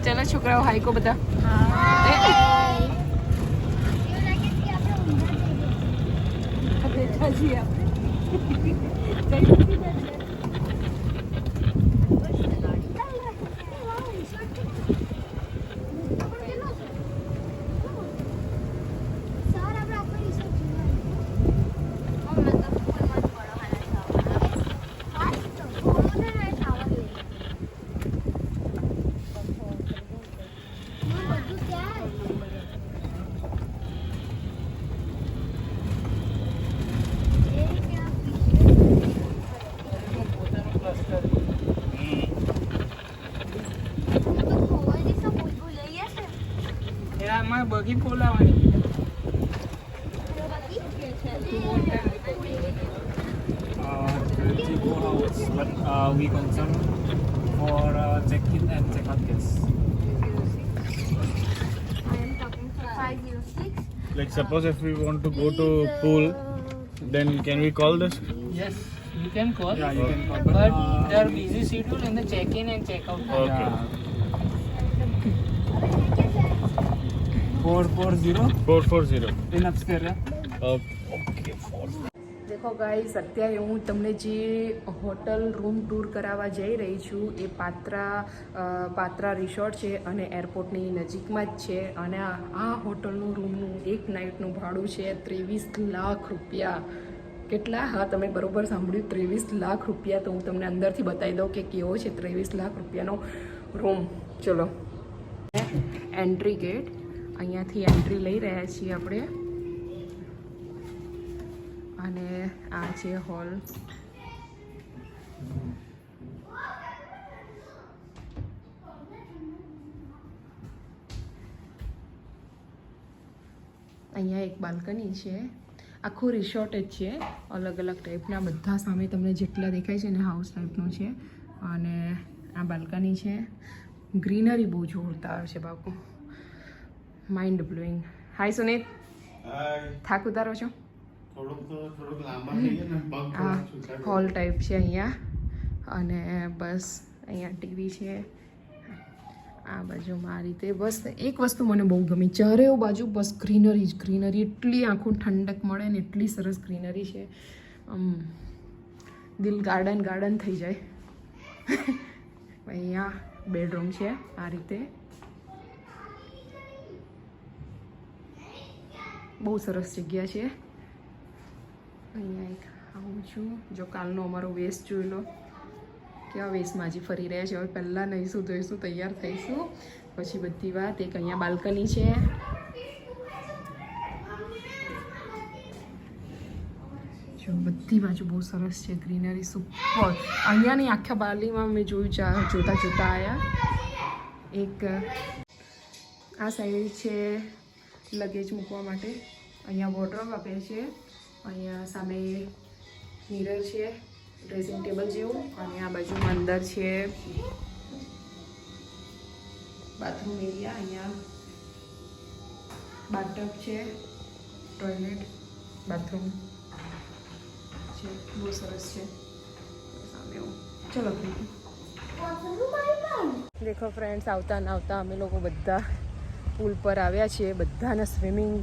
ચલો છોકરાઓ હાઈકો બધા. બેઠા છીએ બગી ખોલાવાની. But we concern for check-in and check-out guests. Like suppose if we want to go to pool, then can we call this? Yes, you can call. Yeah, you can call. But they are busy schedule in the check-in and check-out. Okay. 440 in upstairs. Okay. દેખો guys, અત્યારે હું તમને જે hotel room tour કરાવવા જઈ રહી છું એ પાત્રા resort છે અને એરપોર્ટની નજીકમાં જ છે. અને આ હોટલનું રૂમનું એક નાઇટનું ભાડું છે 23 લાખ રૂપિયા. કેટલા? હા, તમે બરોબર સાંભળ્યું, 23 લાખ રૂપિયા. તો હું તમને અંદરથી બતાવી દઉં કે કેવો છે 23 લાખ રૂપિયાનો રૂમ. ચલો, એન્ટ્રી ગેટ, અહીંયાથી એન્ટ્રી લઈ રહ્યા છીએ આપણે. અને આ છે હોલ. અહીંયા એક બાલ્કની છે. આખું રિસોર્ટ જ છે, અલગ અલગ ટાઈપના બધા. સામે તમને જેટલા દેખાય છે ને હાઉસ ટાઈપનું છે. અને આ બાલ્કની છે. ગ્રીનરી બહુ જોરદાર છે બાપુ, માઇન્ડ બ્લોઈંગ. હાય સુનીત, થાક ઉતારો છો? હોલ ટાઈપ છે અહીંયા. અને બસ અહીંયા ટીવી છે આ બાજુમાં આ રીતે. બસ એક વસ્તુ મને બહુ ગમી, ચારેય બાજુ બસ ગ્રીનરી જ ગ્રીનરી. એટલી આંખો ઠંડક મળે ને એટલી સરસ ગ્રીનરી છે. દિલ ગાર્ડન થઈ જાય. અહીંયા બેડરૂમ છે આ રીતે. બહુ સરસ જગ્યા છે. અહીંયા એક આવું છું. જો કાલનો અમારો વેશ જોઈ લો, કેવા વેશમાં હજી ફરી રહ્યા છે. હવે પહેલાં નહીશું ધોઈશું, તૈયાર થઈશું, પછી બધી વાત. એક અહીંયા બાલ્કની છે. જો બધી બાજુ બહુ સરસ છે ગ્રીનરી, સુપર. અહીંયાની આખા બાલીમાં મેં જોયું, જોતા આવ્યા. એક આ સાઈડ છે લગેજ મૂકવા માટે. અહીંયા વોર્ડરોબ આપે છે. અહીંયા સામે મિરર છે, ડ્રેસિંગ ટેબલ જેવું. અને આ બાજુમાં અંદર છે બાથરૂમ એરિયા. અહીંયા બાથટબ છે, ટોયલેટ, બાથરૂમ છે. બહુ સરસ છે. સામે ચલો દેખો ફ્રેન્ડ્સ, આવતા અમે લોકો બધા પુલ પર આવ્યા છીએ. બધાને સ્વિમિંગ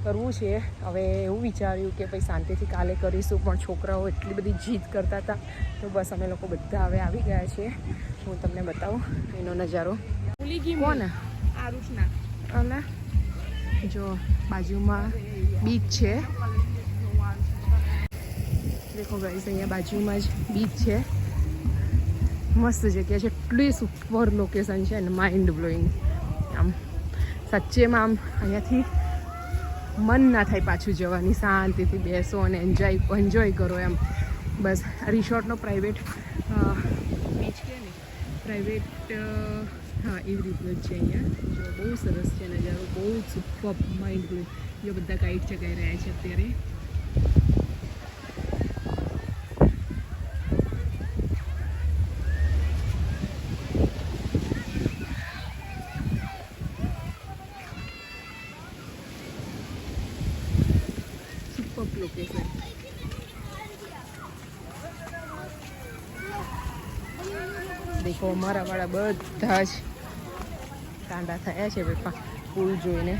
કરવું છે. હવે એવું વિચાર્યું કે ભાઈ શાંતિથી કાલે કરીશું, પણ છોકરાઓ એટલી બધી જીદ કરતા હતા. તો બસ અમે લોકો બધા હવે આવી ગયા છીએ. હું તમને બતાવું એનો નજારો. કોને અને જો બાજુમાં બીચ છે. દેખો ગાઈસ, અહીંયા બાજુમાં જ બીચ છે. મસ્ત જગ્યા છે, એટલી સુપર લોકેશન છે ને માઇન્ડ બ્લોઈંગ. આમ સાચેમાં આમ અહીંયાથી મન ના થાય પાછું જવાની. શાંતિથી બેસો અને એન્જોય કરો એમ. બસ રિસોર્ટનો પ્રાઇવેટ બીચ કે ને પ્રાઇવેટ, હા એવી રીતનું જ છે અહીંયા. જો બહુ સરસ છે નજારો, બહુ જ સુપર માઇન્ડ બ્લોઈંગ. જો બધા ગાઈડ ચગાઈ રહ્યા છે અત્યારે. લોકેશન દેખો, અમારા વાળા બધા જ કાંડા થયા છે પપ્પા પુલ જોઈને.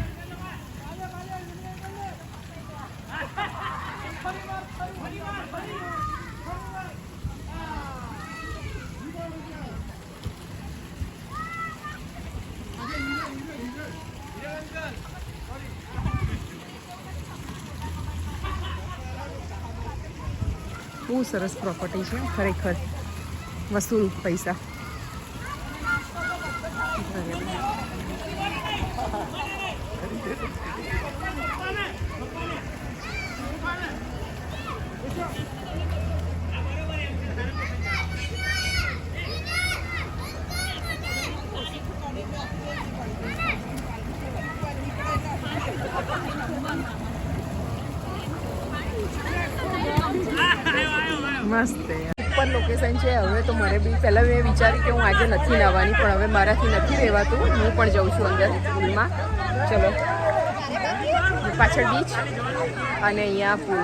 બહુ સરસ પ્રોપર્ટી છે ખરેખર, વસૂલ પૈસા. મસ્ત ઉપર લોકેશન છે. હવે તો મને બી પહેલાં મેં વિચાર્યું કે હું આજે નથી નાહવાની, પણ હવે મારાથી નથી રહેવાતું. હું પણ જાઉં છું અંદર પુલમાં. ચલો, પાછળ બીચ અને અહીંયા પુલ.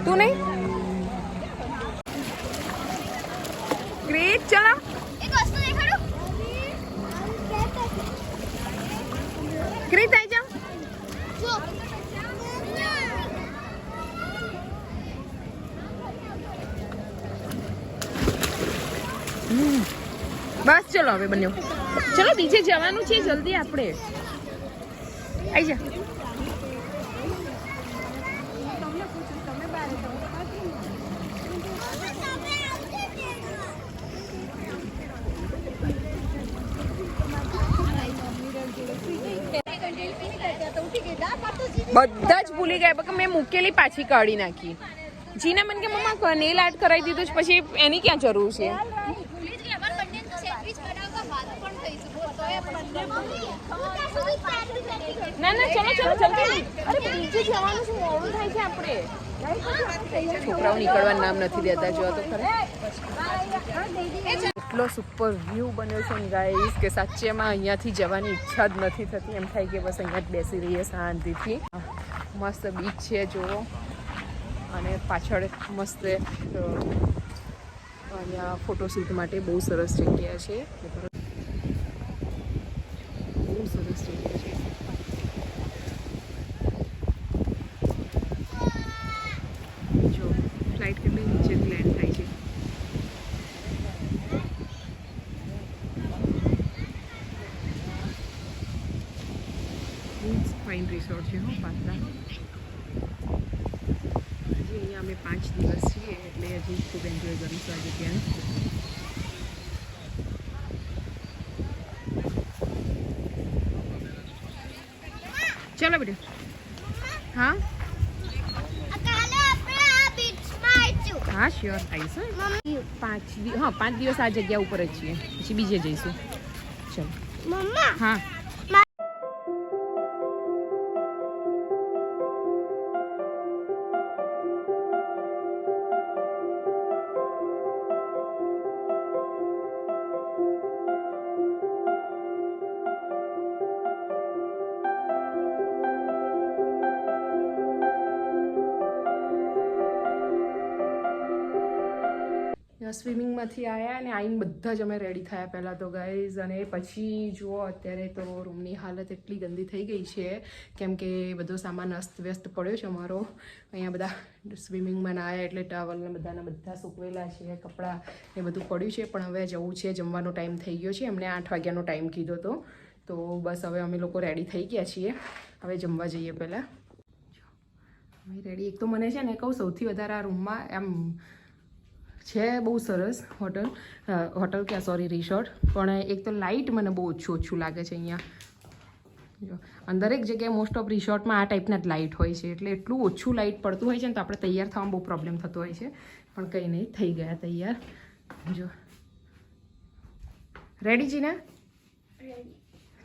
તું નહીં ગ્રેટ. ચલો ક્રિત આવી જાઓ. બસ ચલો હવે બન્યો. ચલો બીજે જવાનું છે, જલ્દી આપણે આવી જા. બધા જ ભૂલી ગયા, મેં મૂકેલી પાછી કાઢી નાખી. જીને મને કે મમ્મા નેલ આર્ટ કરાવી દીધું છે, પછી એની ક્યાં જરૂર છે? ના ના ચલો ચલો જલ્દી. અરે બીજે જવાનું છે, મોડું થાય છે આપણે. છોકરાઓ નીકળવાનું નામ નથી દેતા. જો તો ખરા એટલો સુપર વ્યૂ બન્યો છે ને ગાઈસ કે સાચેમાં અહીંયાથી જવાની ઈચ્છા જ નથી થતી. એમ થાય કે બસ અહીંયા જ બેસી રહીએ શાંતિથી. મસ્ત બીચ છે જુઓ, અને પાછળ મસ્ત અહીંયા ફોટોશૂટ માટે બહુ સરસ જગ્યા છે. બહુ સરસ જગ્યા છે. જો ફ્લાઇટ કેટલી નીચેથી લેન્ડ થાય છે. ફાઇન રિસોર્ટ છે. હું પાછા હજી અહીંયા અમે 5 દિવસ છીએ, એટલે હજી ખૂબ એન્જોય કરીશું આજે ત્યાં. ચલો બેટા. હા હા શ્યોર આવીશું. 5 દિવસ આ જગ્યા ઉપર જ છીએ, પછી બીજે જઈશું. ચલો હા. સ્વિમિંગમાંથી આવ્યા અને આવીને બધા જ અમે રેડી થયા પહેલાં તો ગાઈઝ. અને પછી જુઓ અત્યારે તો રૂમની હાલત એટલી ગંદી થઈ ગઈ છે, કેમ કે બધો સામાન અસ્તવ્યસ્ત પડ્યો છે અમારો. અહીંયા બધા સ્વિમિંગમાં ના આવ્યા એટલે ટાવલને બધા સૂકવેલા છે, કપડાં એ બધું પડ્યું છે. પણ હવે જવું છે, જમવાનો ટાઈમ થઈ ગયો છે. એમણે 8 વાગ્યાનો ટાઈમ કીધો હતો, તો બસ હવે અમે લોકો રેડી થઈ ગયા છીએ. હવે જમવા જઈએ પહેલાં. અમે રેડી. એક તો મને છે ને કહું સૌથી વધારે આ રૂમમાં એમ છે બહુ સરસ હોટલ ક્યાં સોરી રિસોર્ટ, પણ એક તો લાઇટ મને બહુ ઓછું લાગે છે અહીંયા. જો દરેક જગ્યાએ મોસ્ટ ઓફ રિસોર્ટમાં આ ટાઈપના જ લાઇટ હોય છે, એટલે એટલું ઓછું લાઇટ પડતું હોય છે ને તો આપણે તૈયાર થવામાં બહુ પ્રોબ્લેમ થતો હોય છે. પણ કંઈ નહીં, થઈ ગયા તૈયાર. જો રેડી જી ને?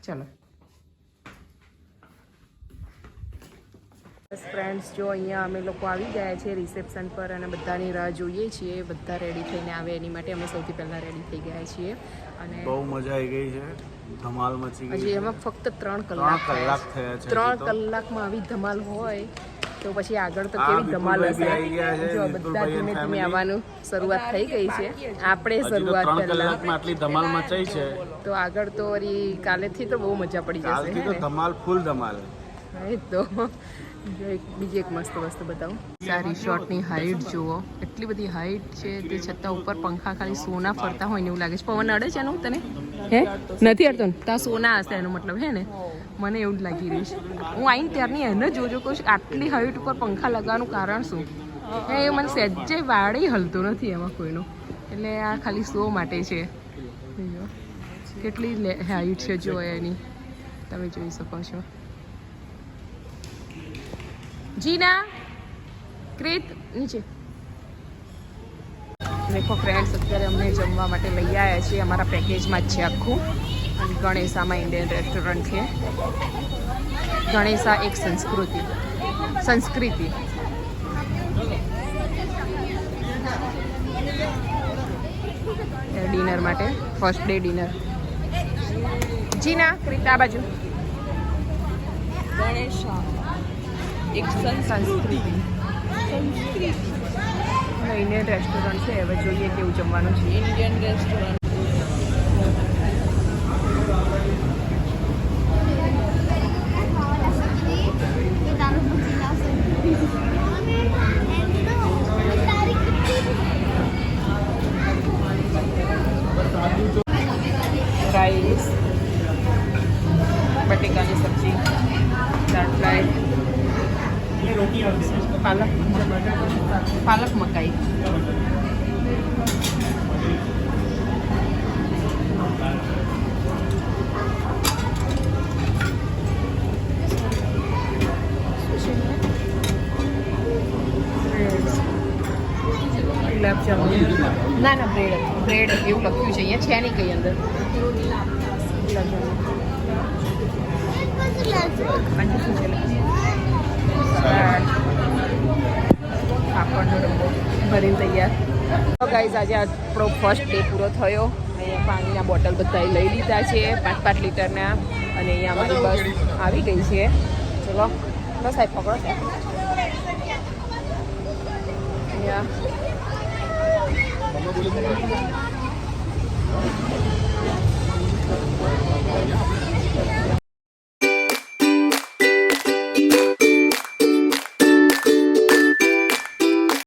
ચલો બસ ફ્રેન્ડ્સ, જો અહીંયા અમે લોકો આવી ગયા છે રિસેપ્શન પર અને બધાની રાહ જોઈએ છીએ. બધા રેડી થઈને આવે એની માટે અમે સૌથી પહેલાં રેડી થઈ ગયા છીએ. અને બહુ મજા આવી ગઈ છે. ધમાલ મચી ગઈ હજી એમાં ફક્ત 3 કલાક 3 કલાક થયા છે 3 કલાકમાં આવી ધમાલ હોય તો પછી આગળ તો કેવી ધમાલ હશે. જો બધા ધીમે ધીમે આવવાનું શરૂઆત થઈ ગઈ છે. આપણે શરૂઆત 3 પહેલા કલાકમાં આટલી ધમાલ મચાઈ છે. તો આગળ તો વળી કાલેથી તો બહુ મજા પડી જશે. કાલથી તો ધમાલ ફૂલ ધમાલ. એ તો બીજી એક મસ્ત વસ્તુ બતાવું. આ રિસોર્ટની હાઈટ જુઓ, એટલી બધી હાઈટ છે તે છતાં ઉપર પંખા ખાલી સોના ફરતા હોય ને એવું લાગે છે. પવન અડે છે એનું તને? હે નથી અડતો ને? ત્યાં સોના હશે એનો મતલબ, હે ને? મને એવું જ લાગી રહ્યું છે. હું આવીને ત્યારની એને જોજો કહું છું આટલી હાઈટ ઉપર પંખા લગાવવાનું કારણ શું? એ મને સહેજે વાળી હલતું નથી એમાં કોઈનું. એટલે આ ખાલી શો માટે છે. કેટલી હાઈટ છે જો એની, તમે જોઈ શકો છો. જીના ક્રેત નીચે દેખો ફ્રેન્ડ્સ, અત્યારે અમને જમવા માટે લઈ આવ્યા છીએ. અમારા પેકેજમાં જ છે આખું. અને ગણેશામાં ઇન્ડિયન રેસ્ટોરન્ટ છે. ગણેશા એક સંસ્કૃતિ ડિનર માટે, ફર્સ્ટ ડે ડિનર. જીના ક્રેત આ બાજુ. ગણેશા એક સંસ્કૃતિ ઇન્ડિયન રેસ્ટોરન્ટ છે. હવે જોઈએ કેવું જમવાનું છે. ઇન્ડિયન રેસ્ટોરન્ટ રાઈસ, બટેકાની સબ્જી, દાળ ફ્રાય, પાલક મકાઈ. ગુલાબજામુન ના બ્રેડ એવું લખ્યું છે અહીંયા, છે નહીં કઈ અંદર. પાપડનો ડબ્બો ભરીને તૈયાર. તો ગાઈઝ આજે આપણો ફર્સ્ટ ડે પૂરો થયો. અહીંયા પાણીના બોટલ બધા લઈ લીધા છે 5-5 લીટરના. અને અહીંયા અમારી બસ આવી ગઈ છે. ચલો બસ સાહેબ પકડો સાહેબ. અહીંયા